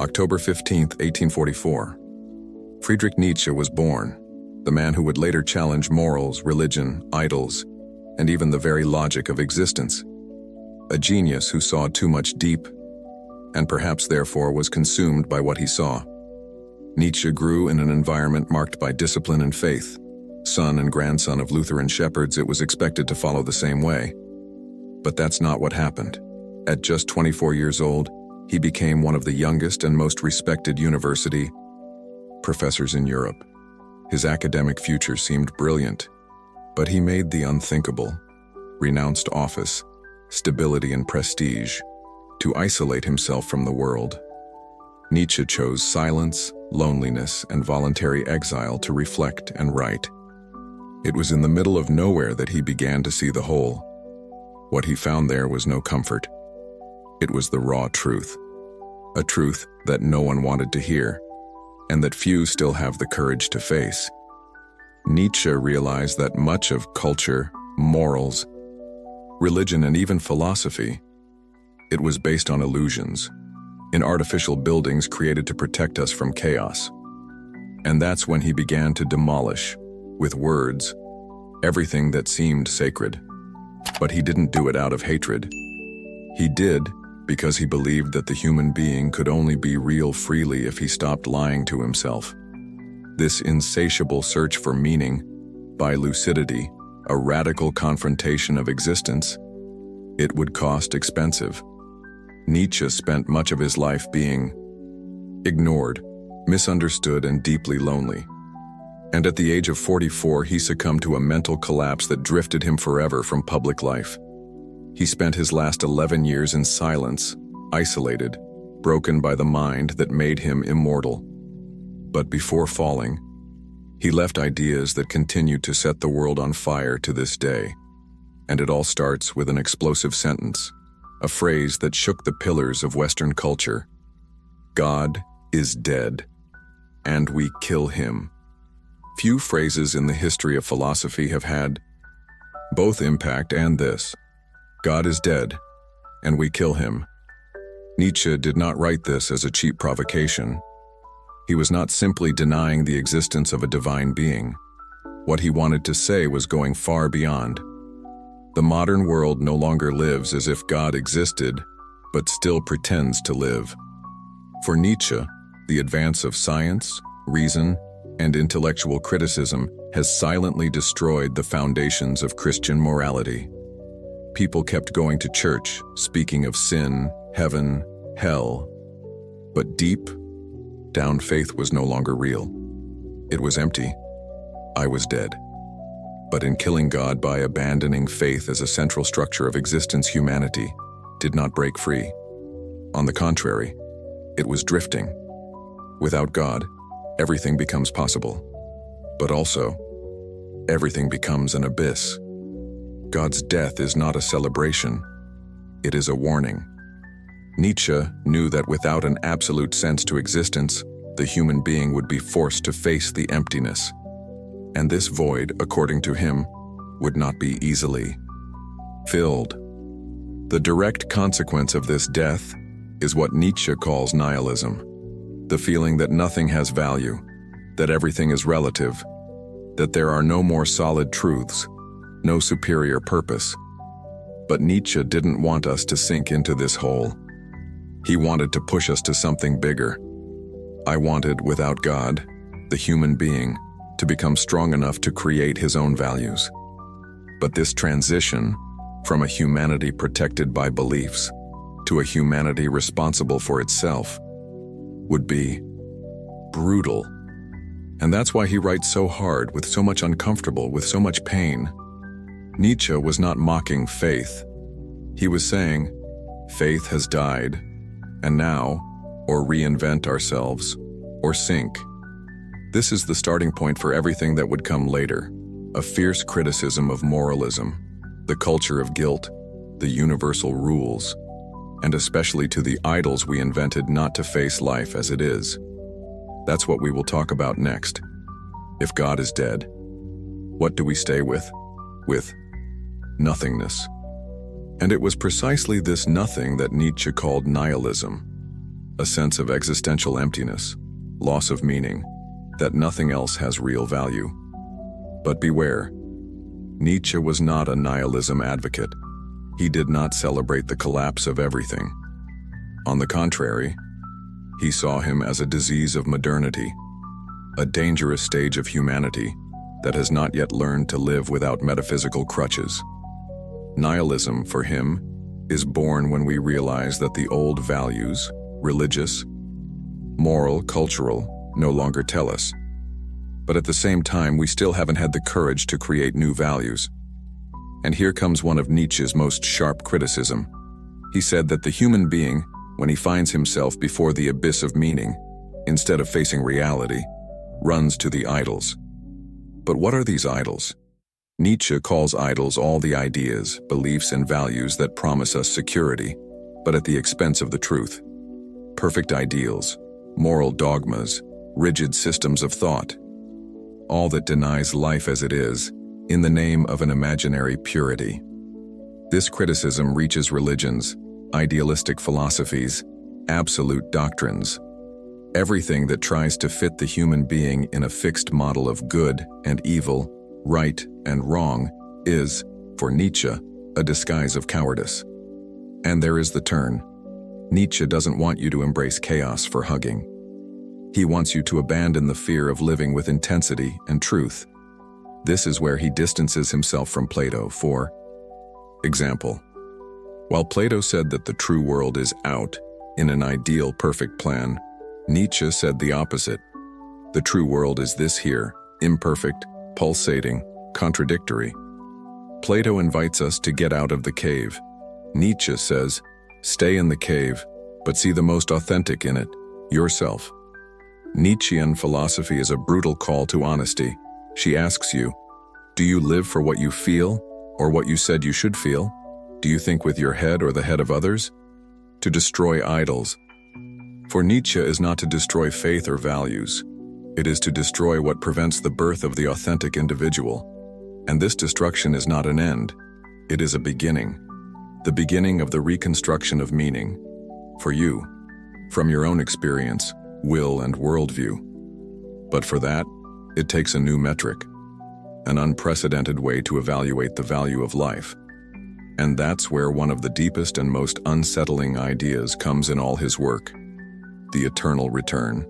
October 15, 1844. Friedrich Nietzsche was born, the man who would later challenge morals, religion, idols, and even the very logic of existence. A genius who saw too much deep, and perhaps therefore was consumed by what he saw. Nietzsche grew in an environment marked by discipline and faith. Son and grandson of Lutheran shepherds, it was expected to follow the same way. But that's not what happened. At just 24 years old, he became one of the youngest and most respected university professors in Europe. His academic future seemed brilliant, but he made the unthinkable, renounced office, stability and prestige, to isolate himself from the world. Nietzsche chose silence, loneliness, and voluntary exile to reflect and write. It was in the middle of nowhere that he began to see the whole. What he found there was no comfort. It was the raw truth, a truth that no one wanted to hear, and that few still have the courage to face. Nietzsche realized that much of culture, morals, religion, and even philosophy, it was based on illusions, in artificial buildings created to protect us from chaos. And that's when he began to demolish, with words, everything that seemed sacred. But he didn't do it out of hatred. He did because he believed that the human being could only be real freely if he stopped lying to himself. This insatiable search for meaning, by lucidity, a radical confrontation of existence, it would cost expensive. Nietzsche spent much of his life being ignored, misunderstood, and deeply lonely. And at the age of 44, he succumbed to a mental collapse that drifted him forever from public life. He spent his last 11 years in silence, isolated, broken by the mind that made him immortal. But before falling, he left ideas that continue to set the world on fire to this day. And it all starts with an explosive sentence, a phrase that shook the pillars of Western culture. God is dead, and we kill him. Few phrases in the history of philosophy have had both impact and this. God is dead, and we kill him. Nietzsche did not write this as a cheap provocation. He was not simply denying the existence of a divine being. What he wanted to say was going far beyond. The modern world no longer lives as if God existed, but still pretends to live. For Nietzsche, the advance of science, reason, and intellectual criticism has silently destroyed the foundations of Christian morality. People kept going to church, speaking of sin, heaven, hell. But deep down, faith was no longer real. It was empty. I was dead. But in killing God by abandoning faith as a central structure of existence, humanity did not break free. On the contrary, it was drifting. Without God, everything becomes possible. But also, everything becomes an abyss. God's death is not a celebration. It is a warning. Nietzsche knew that without an absolute sense to existence, the human being would be forced to face the emptiness. And this void, according to him, would not be easily filled. The direct consequence of this death is what Nietzsche calls nihilism, the feeling that nothing has value, that everything is relative, that there are no more solid truths, no superior purpose. But Nietzsche didn't want us to sink into this hole. He wanted to push us to something bigger. I wanted, without God, the human being, to become strong enough to create his own values. But this transition, from a humanity protected by beliefs to a humanity responsible for itself, would be brutal. And that's why he writes so hard, with so much uncomfortable, with so much pain. Nietzsche was not mocking faith. He was saying, faith has died, and now, or reinvent ourselves, or sink. This is the starting point for everything that would come later, a fierce criticism of moralism, the culture of guilt, the universal rules, and especially to the idols we invented not to face life as it is. That's what we will talk about next. If God is dead, what do we stay with? With nothingness. And it was precisely this nothing that Nietzsche called nihilism. a sense of existential emptiness, loss of meaning, that nothing else has real value. But beware, Nietzsche was not a nihilism advocate. He did not celebrate the collapse of everything. On the contrary, he saw him as a disease of modernity, a dangerous stage of humanity that has not yet learned to live without metaphysical crutches. Nihilism, for him, is born when we realize that the old values, religious, moral, cultural, no longer tell us. But at the same time, we still haven't had the courage to create new values. And here comes one of Nietzsche's most sharp criticism. He said that the human being, when he finds himself before the abyss of meaning, instead of facing reality, runs to the idols. But what are these idols? Nietzsche calls idols all the ideas, beliefs, and values that promise us security, but at the expense of the truth. Perfect ideals, moral dogmas, rigid systems of thought. All that denies life as it is, in the name of an imaginary purity. This criticism reaches religions, idealistic philosophies, absolute doctrines. Everything that tries to fit the human being in a fixed model of good and evil, right and wrong, is, for Nietzsche, a disguise of cowardice. And there is the turn. Nietzsche doesn't want you to embrace chaos for hugging. He wants you to abandon the fear of living with intensity and truth. This is where he distances himself from Plato. For example, while Plato said that the true world is out, in an ideal perfect plan, Nietzsche said the opposite. The true world is this here, imperfect, pulsating, contradictory. Plato invites us to get out of the cave. Nietzsche says, stay in the cave, but see the most authentic in it, yourself. Nietzschean philosophy is a brutal call to honesty. She asks you, do you live for what you feel, or what you said you should feel? Do you think with your head or the head of others? To destroy idols. For Nietzsche is not to destroy faith or values. It is to destroy what prevents the birth of the authentic individual. And this destruction is not an end. It is a beginning. The beginning of the reconstruction of meaning. For you, from your own experience, will, and worldview. But for that, it takes a new metric, an unprecedented way to evaluate the value of life. And that's where one of the deepest and most unsettling ideas comes in all his work, the eternal return.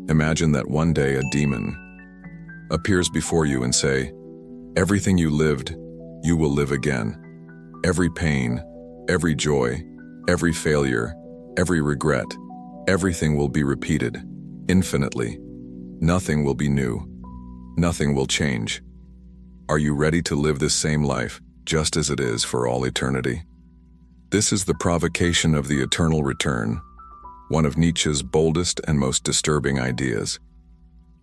Imagine that one day a demon appears before you and say, everything you lived, you will live again. Every pain, every joy, every failure, every regret, everything will be repeated, infinitely. Nothing will be new. Nothing will change. Are you ready to live this same life, just as it is for all eternity? This is the provocation of the eternal return, one of Nietzsche's boldest and most disturbing ideas.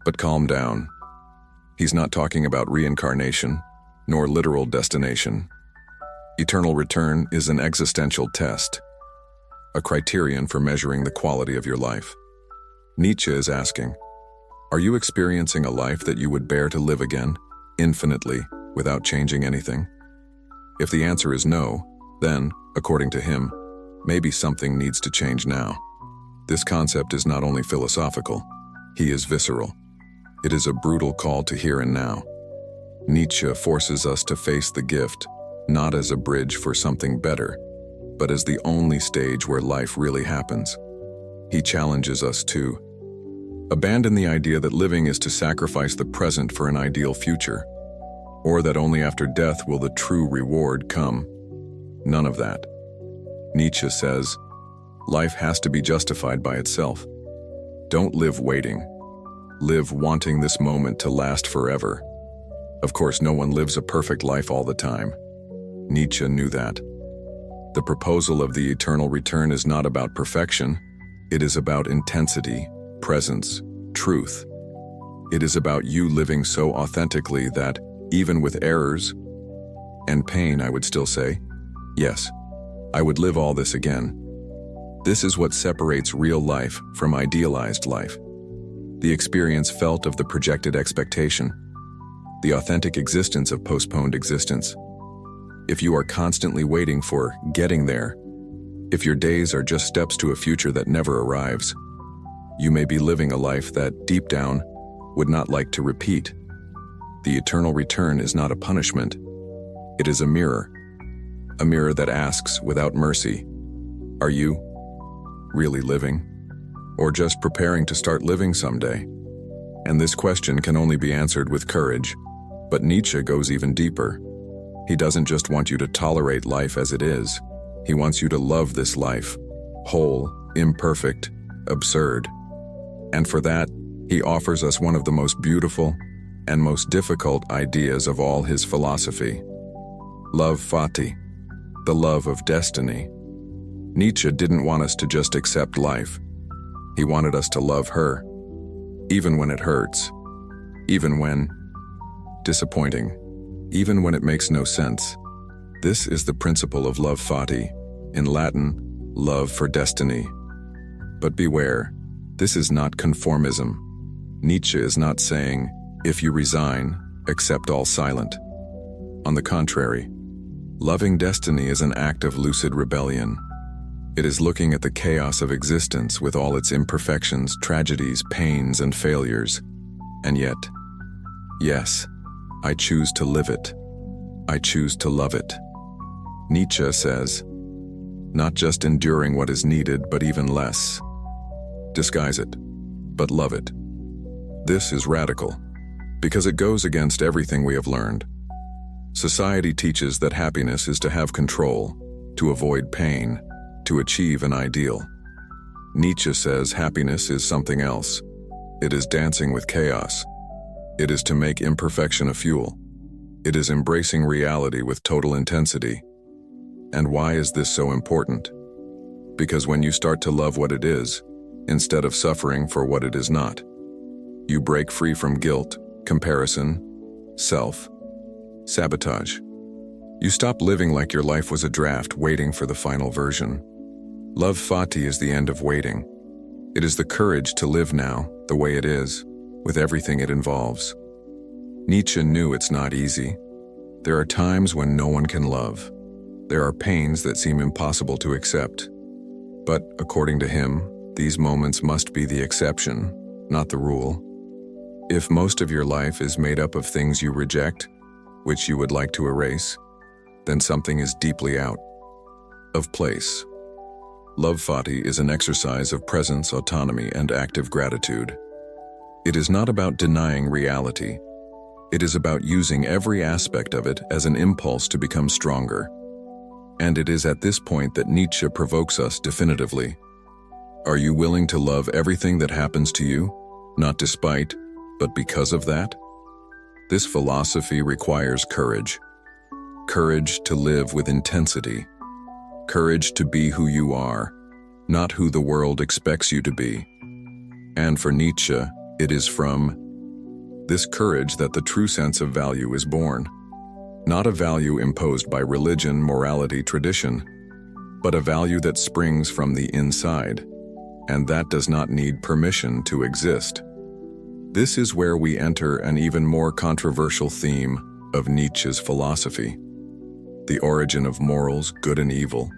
But calm down. He's not talking about reincarnation, nor literal destination. Eternal return is an existential test, a criterion for measuring the quality of your life. Nietzsche is asking, are you experiencing a life that you would bear to live again, infinitely, without changing anything? If the answer is no, then, according to him, maybe something needs to change now. This concept is not only philosophical, he is visceral. It is a brutal call to here and now. Nietzsche forces us to face the gift, not as a bridge for something better, but as the only stage where life really happens. He challenges us to abandon the idea that living is to sacrifice the present for an ideal future, or that only after death will the true reward come. None of that. Nietzsche says, life has to be justified by itself. Don't live waiting. Live wanting this moment to last forever. Of course, no one lives a perfect life all the time. Nietzsche knew that. The proposal of the eternal return is not about perfection. It is about intensity, presence, truth. It is about you living so authentically that, even with errors and pain, I would still say, yes, I would live all this again. This is what separates real life from idealized life. The experience felt of the projected expectation, the authentic existence of postponed existence. If you are constantly waiting for getting there, If your days are just steps to a future that never arrives, you may be living a life that, deep down, would not like to repeat. The eternal return is not a punishment. It is a mirror that asks, without mercy, are you really living? Or just preparing to start living someday? And this question can only be answered with courage. But Nietzsche goes even deeper. He doesn't just want you to tolerate life as it is. He wants you to love this life, whole, imperfect, absurd. And for that, he offers us one of the most beautiful and most difficult ideas of all his philosophy. Love Fati, the love of destiny. Nietzsche didn't want us to just accept life. He wanted us to love her, even when it hurts, even when disappointing, even when it makes no sense. This is the principle of love Fati, in Latin, love for destiny. But beware, this is not conformism. Nietzsche is not saying, if you resign, accept all silent. On the contrary, loving destiny is an act of lucid rebellion. It is looking at the chaos of existence with all its imperfections, tragedies, pains, and failures. And yet, yes, I choose to live it. I choose to love it. Nietzsche says, not just enduring what is needed, but even less. Disguise it, but love it. This is radical, because it goes against everything we have learned. Society teaches that happiness is to have control, to avoid pain, to achieve an ideal. Nietzsche says happiness is something else. It is dancing with chaos. It is to make imperfection a fuel. It is embracing reality with total intensity. And why is this so important? Because when you start to love what it is, instead of suffering for what it is not, you break free from guilt, comparison, self-sabotage. You stop living like your life was a draft waiting for the final version. Love Fati is the end of waiting. It is the courage to live now, the way it is, with everything it involves. Nietzsche knew it's not easy. There are times when no one can love. There are pains that seem impossible to accept. But, according to him, these moments must be the exception, not the rule. If most of your life is made up of things you reject, which you would like to erase, then something is deeply out of place. Love Fati is an exercise of presence, autonomy, and active gratitude. It is not about denying reality. It is about using every aspect of it as an impulse to become stronger. And it is at this point that Nietzsche provokes us definitively. Are you willing to love everything that happens to you, not despite, but because of that? This philosophy requires courage. Courage to live with intensity. Courage to be who you are, not who the world expects you to be. And for Nietzsche, it is from this courage that the true sense of value is born. Not a value imposed by religion, morality, tradition, but a value that springs from the inside, and that does not need permission to exist. This is where we enter an even more controversial theme of Nietzsche's philosophy: the origin of morals, good and evil,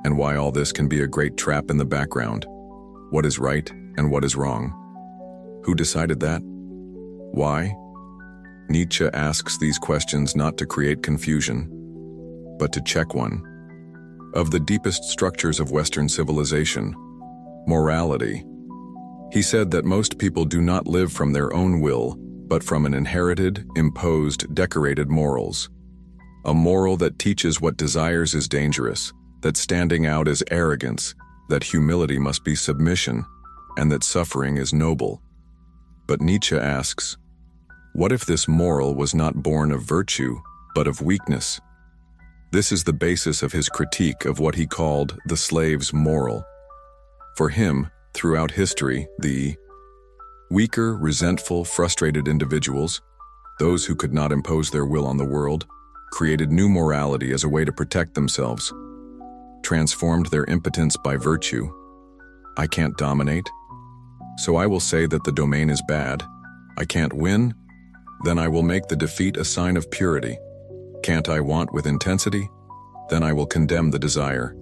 and why all this can be a great trap in the background. What is right and what is wrong? Who decided that? Why? Nietzsche asks these questions not to create confusion, but to check one of the deepest structures of Western civilization: morality. He said that most people do not live from their own will, but from an inherited, imposed, decorated morals. A moral that teaches what desires is dangerous, that standing out is arrogance, that humility must be submission, and that suffering is noble. But Nietzsche asks, what if this moral was not born of virtue, but of weakness? This is the basis of his critique of what he called the slave's moral. For him, throughout history, the weaker, resentful, frustrated individuals, those who could not impose their will on the world, created new morality as a way to protect themselves, transformed their impotence by virtue. I can't dominate, so I will say that the domain is bad. I can't win, then I will make the defeat a sign of purity. Can't I want with intensity? Then I will condemn the desire.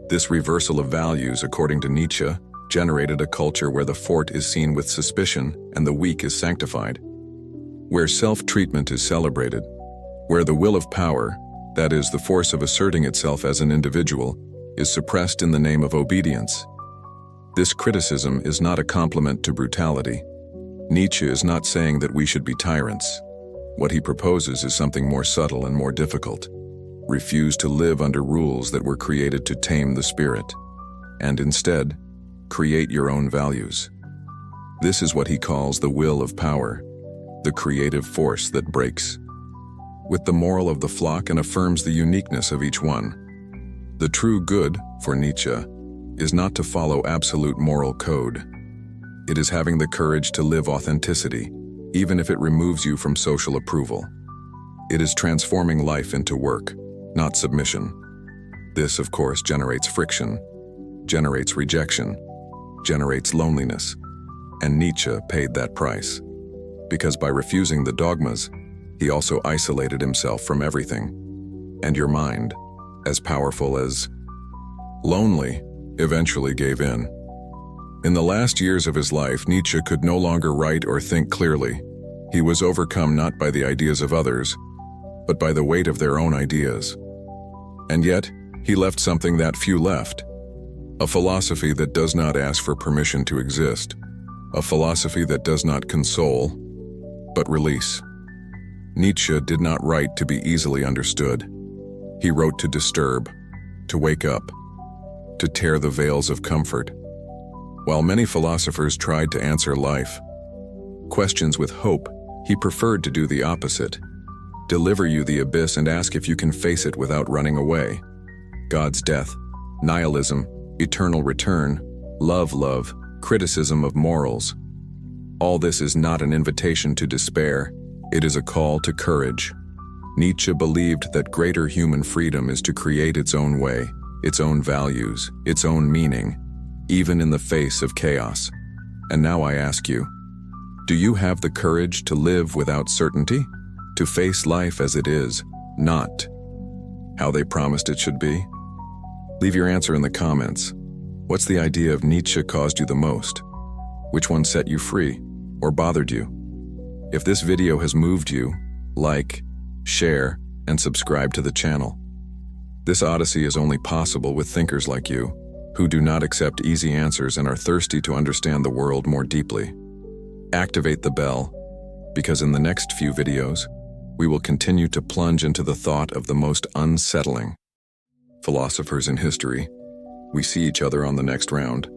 This reversal of values, according to Nietzsche, generated a culture where the fort is seen with suspicion and the weak is sanctified, where self-treatment is celebrated, where the will of power, that is, the force of asserting itself as an individual, is suppressed in the name of obedience. This criticism is not a compliment to brutality. Nietzsche is not saying that we should be tyrants. What he proposes is something more subtle and more difficult. Refuse to live under rules that were created to tame the spirit, and instead, create your own values. This is what he calls the will of power, the creative force that breaks with the moral of the flock and affirms the uniqueness of each one. The true good, for Nietzsche, is not to follow absolute moral code. It is having the courage to live authenticity, even if it removes you from social approval. It is transforming life into work, not submission. This, of course, generates friction, generates rejection, generates loneliness, and Nietzsche paid that price. Because by refusing the dogmas, he also isolated himself from everything. And your mind, as powerful as lonely, eventually gave in. In the last years of his life, Nietzsche could no longer write or think clearly. He was overcome not by the ideas of others, but by the weight of their own ideas. And yet, he left something that few left. A philosophy that does not ask for permission to exist. A philosophy that does not console, but release. Nietzsche did not write to be easily understood. He wrote to disturb, to wake up, to tear the veils of comfort. While many philosophers tried to answer life questions with hope, he preferred to do the opposite. Deliver you the abyss and ask if you can face it without running away. God's death, nihilism, eternal return, love, criticism of morals. All this is not an invitation to despair. It is a call to courage. Nietzsche believed that greater human freedom is to create its own way, its own values, its own meaning, even in the face of chaos. And now I ask you, do you have the courage to live without certainty? To face life as it is, not how they promised it should be? Leave your answer in the comments. What's the idea of Nietzsche caused you the most? Which one set you free or bothered you? If this video has moved you, like, share, and subscribe to the channel. This odyssey is only possible with thinkers like you, who do not accept easy answers and are thirsty to understand the world more deeply. Activate the bell, because in the next few videos, we will continue to plunge into the thought of the most unsettling philosophers in history. We see each other on the next round.